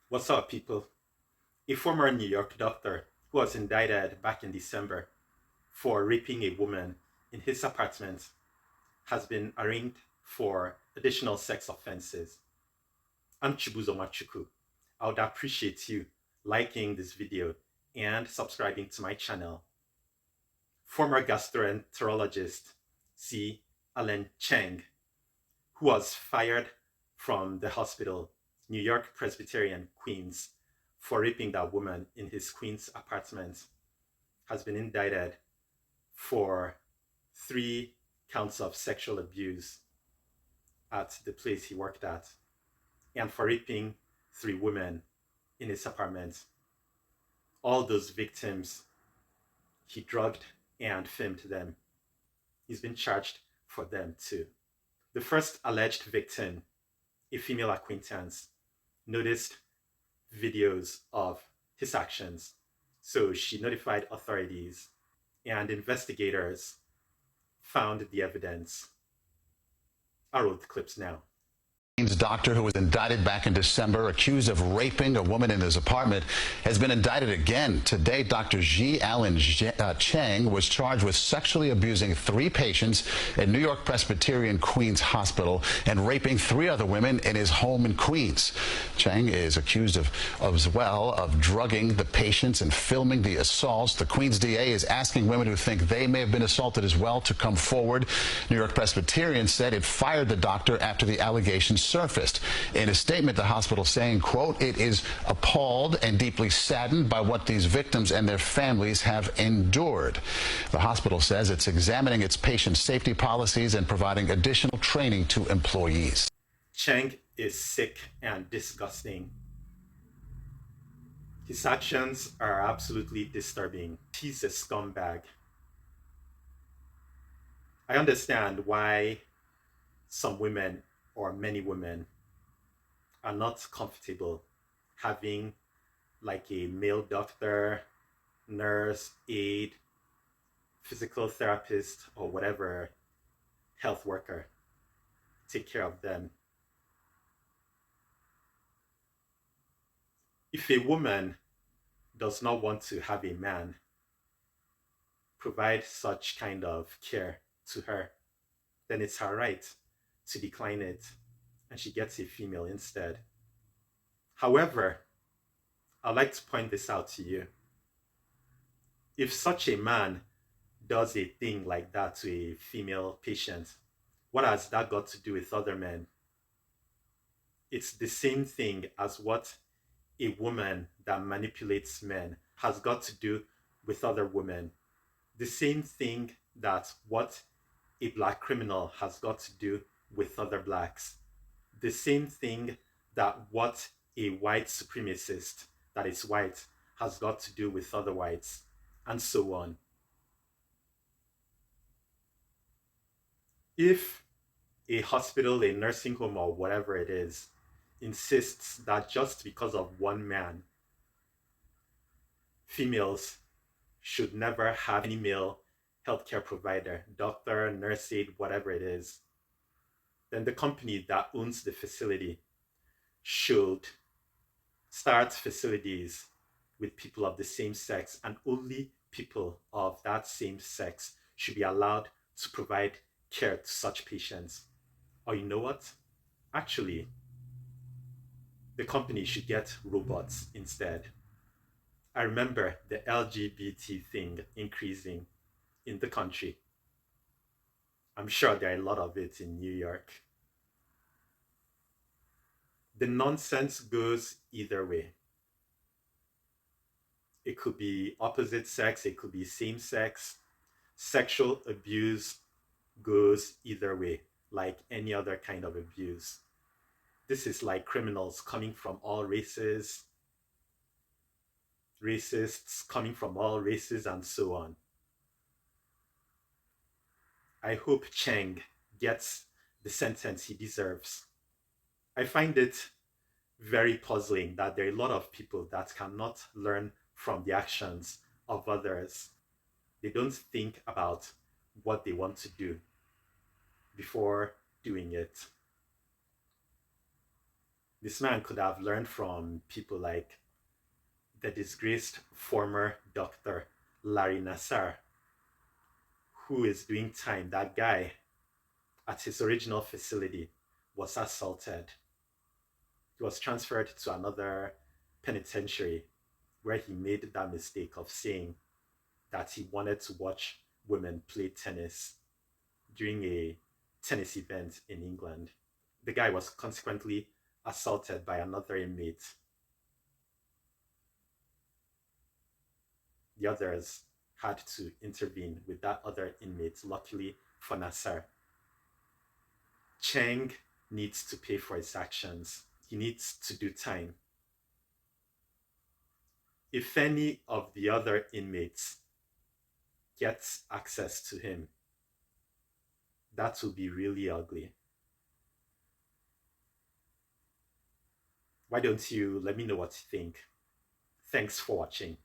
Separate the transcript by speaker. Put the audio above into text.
Speaker 1: What's up, people? A former New York doctor who was indicted back in December for raping a woman in his apartment has been arraigned for additional sex offenses. I'm Chibuzo Machuku. I would appreciate you liking this video and subscribing to my channel. Former gastroenterologist C. Alan Cheng, who was fired from the hospital, New York Presbyterian, Queens, for raping that woman in his Queens apartment, has been indicted for 3 counts of sexual abuse at the place he worked at and for raping 3 women in his apartment. All those victims, he drugged and filmed them. He's been charged for them too. The first alleged victim, a female acquaintance, noticed videos of his actions. So she notified authorities, and investigators found the evidence. I'll roll the clips now.
Speaker 2: Doctor who was indicted back in December, accused of raping a woman in his apartment, has been indicted again. Today, Dr. Alan Cheng was charged with sexually abusing 3 patients at New York Presbyterian Queens Hospital and raping 3 other women in his home in Queens. Cheng is accused as well of drugging the patients and filming the assaults. The Queens DA is asking women who think they may have been assaulted as well to come forward. New York Presbyterian said it fired the doctor after the allegations surfaced. In a statement, the hospital saying, quote, "It is appalled and deeply saddened by what these victims and their families have endured." The hospital says it's examining its patient safety policies and providing additional training to employees.
Speaker 1: Cheng is sick and disgusting. His actions are absolutely disturbing. He's a scumbag. I understand why some women, or many women, are not comfortable having like a male doctor, nurse, aide, physical therapist, or whatever health worker take care of them. If a woman does not want to have a man provide such kind of care to her, then it's her right to decline it, and she gets a female instead. However, I'd like to point this out to you. If such a man does a thing like that to a female patient, what has that got to do with other men? It's the same thing as what a woman that manipulates men has got to do with other women. The same thing that what a black criminal has got to do with other blacks. The same thing that what a white supremacist that is white has got to do with other whites, and so on. If a hospital, a nursing home, or whatever it is, insists that just because of one man, females should never have any male healthcare provider, doctor, nurse aide, whatever it is, then the company that owns the facility should start facilities with people of the same sex, and only people of that same sex should be allowed to provide care to such patients. Or you know what? Actually, the company should get robots instead. I remember the LGBT thing increasing in the country. I'm sure there are a lot of it in New York. The nonsense goes either way. It could be opposite sex, it could be same sex. Sexual abuse goes either way, like any other kind of abuse. This is like criminals coming from all races, racists coming from all races, and so on. I hope Cheng gets the sentence he deserves. I find it very puzzling that there are a lot of people that cannot learn from the actions of others. They don't think about what they want to do before doing it. This man could have learned from people like the disgraced former doctor Larry Nassar, who is doing time. That guy at his original facility was assaulted. He was transferred to another penitentiary where he made that mistake of saying that he wanted to watch women play tennis during a tennis event in England. The guy was consequently assaulted by another inmate. The others had to intervene with that other inmate. Luckily for Nasser, Cheng needs to pay for his actions. He needs to do time. If any of the other inmates gets access to him, that will be really ugly. Why don't you let me know what you think? Thanks for watching.